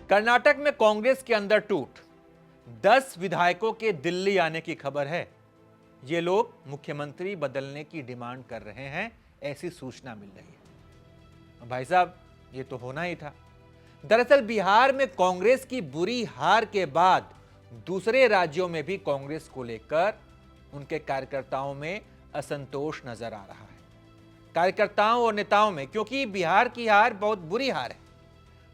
कर्नाटक में कांग्रेस के अंदर टूट, 10 विधायकों के दिल्ली आने की खबर है। ये लोग मुख्यमंत्री बदलने की डिमांड कर रहे हैं, ऐसी सूचना मिल रही है। भाई साहब, ये तो होना ही था। दरअसल बिहार में कांग्रेस की बुरी हार के बाद दूसरे राज्यों में भी कांग्रेस को लेकर उनके कार्यकर्ताओं में असंतोष नजर आ रहा है। कार्यकर्ताओं और नेताओं में, क्योंकि बिहार की हार बहुत बुरी हार है।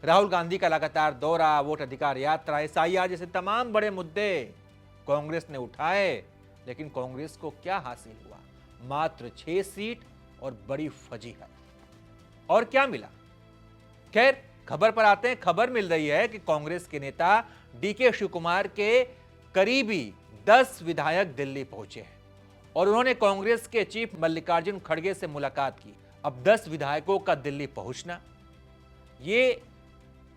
राहुल गांधी का लगातार दौरा, वोट अधिकार यात्रा, एसआईआर जैसे तमाम बड़े मुद्दे कांग्रेस ने उठाए, लेकिन कांग्रेस को क्या हासिल हुआ? मात्र 6 सीट और बड़ी फजीहत। और क्या मिला? खैर, खबर पर आते हैं। खबर मिल रही है कि कांग्रेस के नेता डीके शिवकुमार के करीबी 10 विधायक दिल्ली पहुंचे हैं और उन्होंने कांग्रेस के चीफ मल्लिकार्जुन खड़गे से मुलाकात की। अब 10 विधायकों का दिल्ली पहुंचना, ये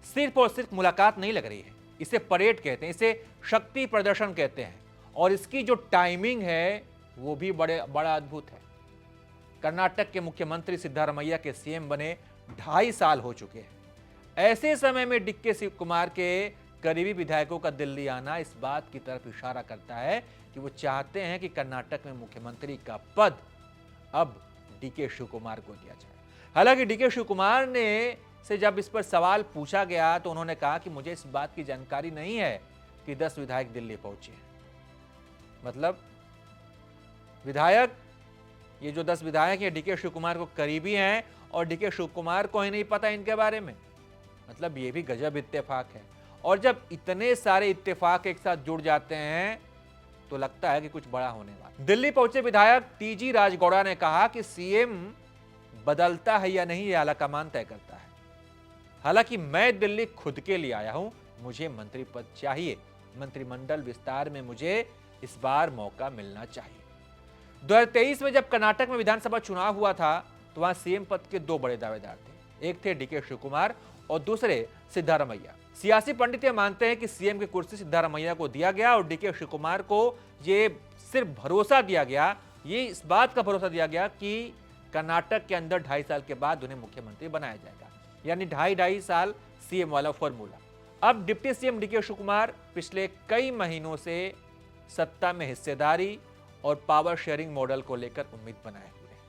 सिर्फ और सिर्फ मुलाकात नहीं लग रही है, इसे परेड कहते हैं, इसे शक्ति प्रदर्शन कहते हैं। और इसकी जो टाइमिंग है वो भी बड़ा अद्भुत है। कर्नाटक के मुख्यमंत्री सिद्धारमैया के सीएम बने 2.5 साल हो चुके हैं। ऐसे समय में डीके शिवकुमार के करीबी विधायकों का दिल्ली आना इस बात की तरफ इशारा करता है कि वो चाहते हैं कि कर्नाटक में मुख्यमंत्री का पद अब डीके शिवकुमार को दिया जाए। हालांकि डीके शिवकुमार ने से जब इस पर सवाल पूछा गया तो उन्होंने कहा कि मुझे इस बात की जानकारी नहीं है कि 10 विधायक दिल्ली पहुंचे हैं। मतलब विधायक, ये जो 10 विधायक हैं डीके शिवकुमार को करीबी हैं और डीके शिवकुमार को ही नहीं पता इनके बारे में। मतलब ये भी गजब इत्तेफाक है। और जब इतने सारे इत्तेफाक एक साथ जुड़ जाते हैं तो लगता है कि कुछ बड़ा होने वाला। दिल्ली पहुंचे विधायक टीजी राजगौड़ा ने कहा कि सीएम बदलता है या नहीं, यह आलाकमान तय करता है। हालांकि मैं दिल्ली खुद के लिए आया हूं, मुझे मंत्री पद चाहिए। मंत्रिमंडल विस्तार में मुझे इस बार मौका मिलना चाहिए। 2023 में जब कर्नाटक में विधानसभा चुनाव हुआ था तो वहां सीएम पद के 2 बड़े दावेदार थे। एक थे डीके शिवकुमार और दूसरे सिद्धारमैया। सियासी पंडित ये मानते हैं कि सीएम की कुर्सी सिद्धारमैया को दिया गया और डीके शिवकुमार को ये सिर्फ भरोसा दिया गया, ये इस बात का भरोसा दिया गया कि कर्नाटक के अंदर 2.5 साल के बाद उन्हें मुख्यमंत्री बनाया जाएगा। यानी 2.5 साल सीएम वाला फॉर्मूला। अब डिप्टी सीएम डीके शिवकुमार पिछले कई महीनों से सत्ता में हिस्सेदारी और पावर शेयरिंग मॉडल को लेकर उम्मीद बनाए हुए हैं।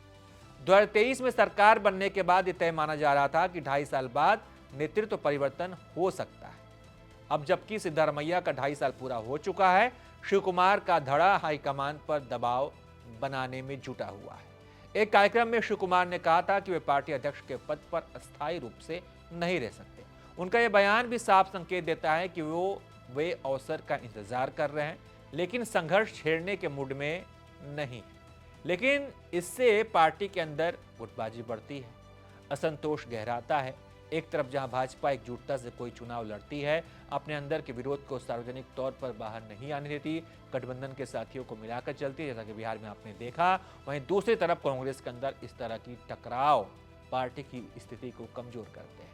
2023 में सरकार बनने के बाद यह तय माना जा रहा था कि 2.5 साल बाद नेतृत्व परिवर्तन हो सकता है। अब जबकि सिद्धारमैया का 2.5 साल पूरा हो चुका है, शिवकुमार का धड़ा हाईकमान पर दबाव बनाने में जुटा हुआ है। एक कार्यक्रम में शिवकुमार ने कहा था कि वे पार्टी अध्यक्ष के पद पर अस्थायी रूप से नहीं रह सकते। उनका यह बयान भी साफ संकेत देता है कि वे अवसर का इंतजार कर रहे हैं, लेकिन संघर्ष छेड़ने के मूड में नहीं। लेकिन इससे पार्टी के अंदर गुटबाजी बढ़ती है, असंतोष गहराता है। एक तरफ जहां भाजपा एकजुटता से कोई चुनाव लड़ती है, अपने अंदर के विरोध को सार्वजनिक तौर पर बाहर नहीं आने देती, गठबंधन के साथियों को मिलाकर चलती है, जैसा कि बिहार में आपने देखा। वहीं दूसरी तरफ कांग्रेस के अंदर इस तरह की टकराव पार्टी की स्थिति को कमजोर करते हैं।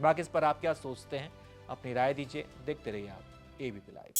बाकी इस पर आप क्या सोचते हैं? अपनी राय दीजिए। देखते रहिए आप एबीपी लाइव।